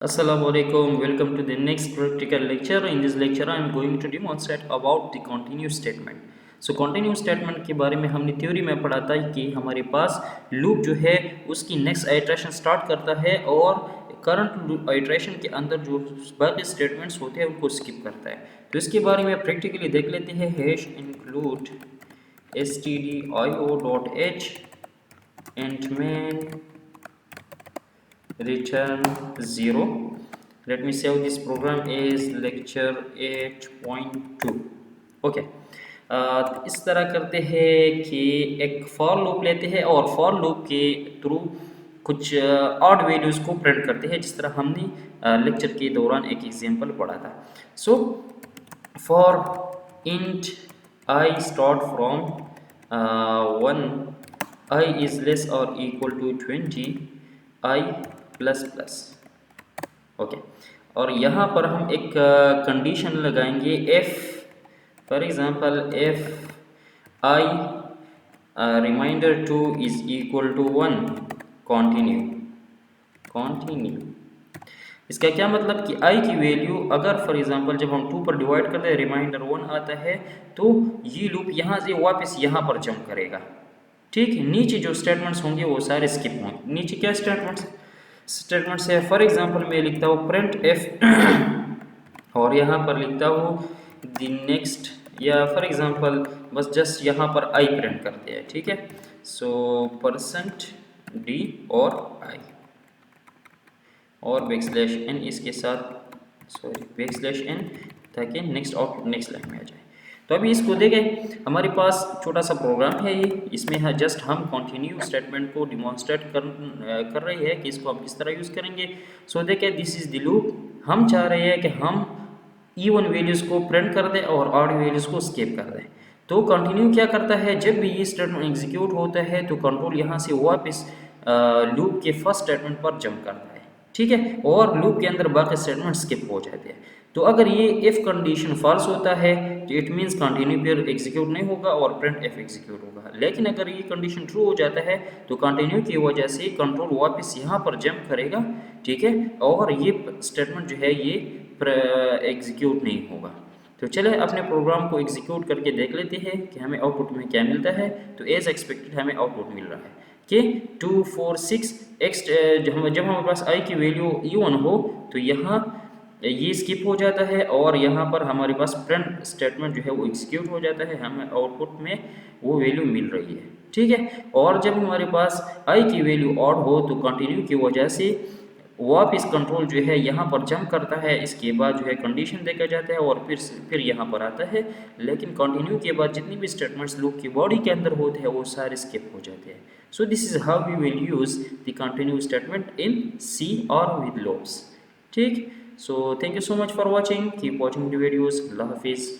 Assalamualaikum. Welcome to the next practical lecture. In this lecture, I am going to demonstrate about the continuous statement. So continuous statement के बारे में हमने theory में पढ़ा था कि हमारे पास लूप जो है उसकी नेक्स्ट आइट्रेशन स्टार्ट करता है और करंट आइट्रेशन के अंदर जो बाकी स्टेटमेंट्स होते हैं उनको स्किप करता है। तो इसके बारे में प्रैक्टिकली देख लेते हैं। Hash include stdio.h and main return 0. Let me save this program as lecture 8.2. Okay, इस तरह करते हैं कि एक फॉर लूप लेते हैं और फॉर लूप के थ्रू कुछ ऑड वैल्यूज़ को प्रिंट करते हैं, जिस तरह हमने लेक्चर के दौरान एक एग्जांपल पढ़ा था। So for int i start from 1 i is less or equal to 20 i plus plus. Okay, और यहाँ पर हम एक कंडीशन लगाएंगे f, for example f i remainder 2 is equal to 1 continue. इसका क्या मतलब कि i की वैल्यू अगर फॉर एग्जांपल जब हम 2 पर डिवाइड करते हैं रिमाइंडर 1 आता है तो ये लूप यहाँ से वापस यहाँ पर जंप करेगा। ठीक, नीचे जो स्टेटमेंट्स होंगे वो सारे स्किप होंगे। नीचे क्या स्टेटमेंट्स है, फॉर एग्जांपल मैं लिखता हूँ प्रिंट f और यहाँ पर लिखता हूँ द नेक्स्ट, या फॉर एग्जांपल बस जस्ट यहाँ पर i प्रिंट करते हैं। ठीक है, सो %d और i और बैकस्लैश n इसके साथ, सॉरी बैकस्लैश n, ताकि नेक्स्ट आउटपुट नेक्स्ट लाइन में आ जाए। तो अभी इसको देखें, हमारे पास छोटा सा प्रोग्राम है ये, इसमें है जस्ट हम कंटिन्यू स्टेटमेंट को डिमॉन्स्ट्रेट कर रहे हैं कि इसको हम किस तरह यूज़ करेंगे। सो देखें, दिस इज़ द लूप। हम चाह रहे हैं कि हम इवन वैल्यूज़ को प्रिंट कर दें और ऑड वैल्यूज़ को स्किप कर दें। तो कंटिन्यू क्या करता है, जब भी ये स्टेटमेंट एग्जीक्यूट होता है तो कंट्रोल यहाँ से वापस लूप के फर्स्ट स्टेटमेंट पर जंप करता है। ठीक है, और लूप के अंदर बाकी स्टेटमेंट स्किप हो जाते हैं। तो अगर ये इफ कंडीशन फॉल्स होता है तो इट मींस कंटिन्यू फिर एग्जीक्यूट नहीं होगा और प्रिंट एफ एग्जीक्यूट होगा। लेकिन अगर ये कंडीशन ट्रू हो जाता है तो कंटिन्यू की वजह से कंट्रोल वापस यहाँ पर जंप करेगा। ठीक है, और ये स्टेटमेंट जो है ये एग्जीक्यूट नहीं होगा। तो चले अपने प्रोग्राम को एग्जीक्यूट करके देख लेते हैं कि हमें आउटपुट में क्या मिलता है। तो एज एक्सपेक्टेड हमें आउटपुट मिल रहा है कि 2 4 6 x। जब हमारे पास i की वैल्यू इवन हो तो यहाँ ये स्किप हो जाता है और यहाँ पर हमारे पास प्रिंट स्टेटमेंट जो है वो एग्जीक्यूट हो जाता है, हमें आउटपुट में वो वैल्यू मिल रही है। ठीक है, और जब हमारे पास i की वैल्यू ऑड हो तो कंटिन्यू की वजह से वापस कंट्रोल जो है यहाँ पर जंप करता है, इसके बाद जो है कंडीशन देखा जाता है और फिर यहाँ पर आता है। लेकिन कंटिन्यू के बाद जितनी भी स्टेटमेंट्स लूप की बॉडी के अंदर होते हैं वो सारे स्किप हो जाते हैं। So this is how we will use the continue statement in C और विद लूप्स। ठीक, so thank you so much for watching, keep watching the videos. अल्लाह हाफिज़।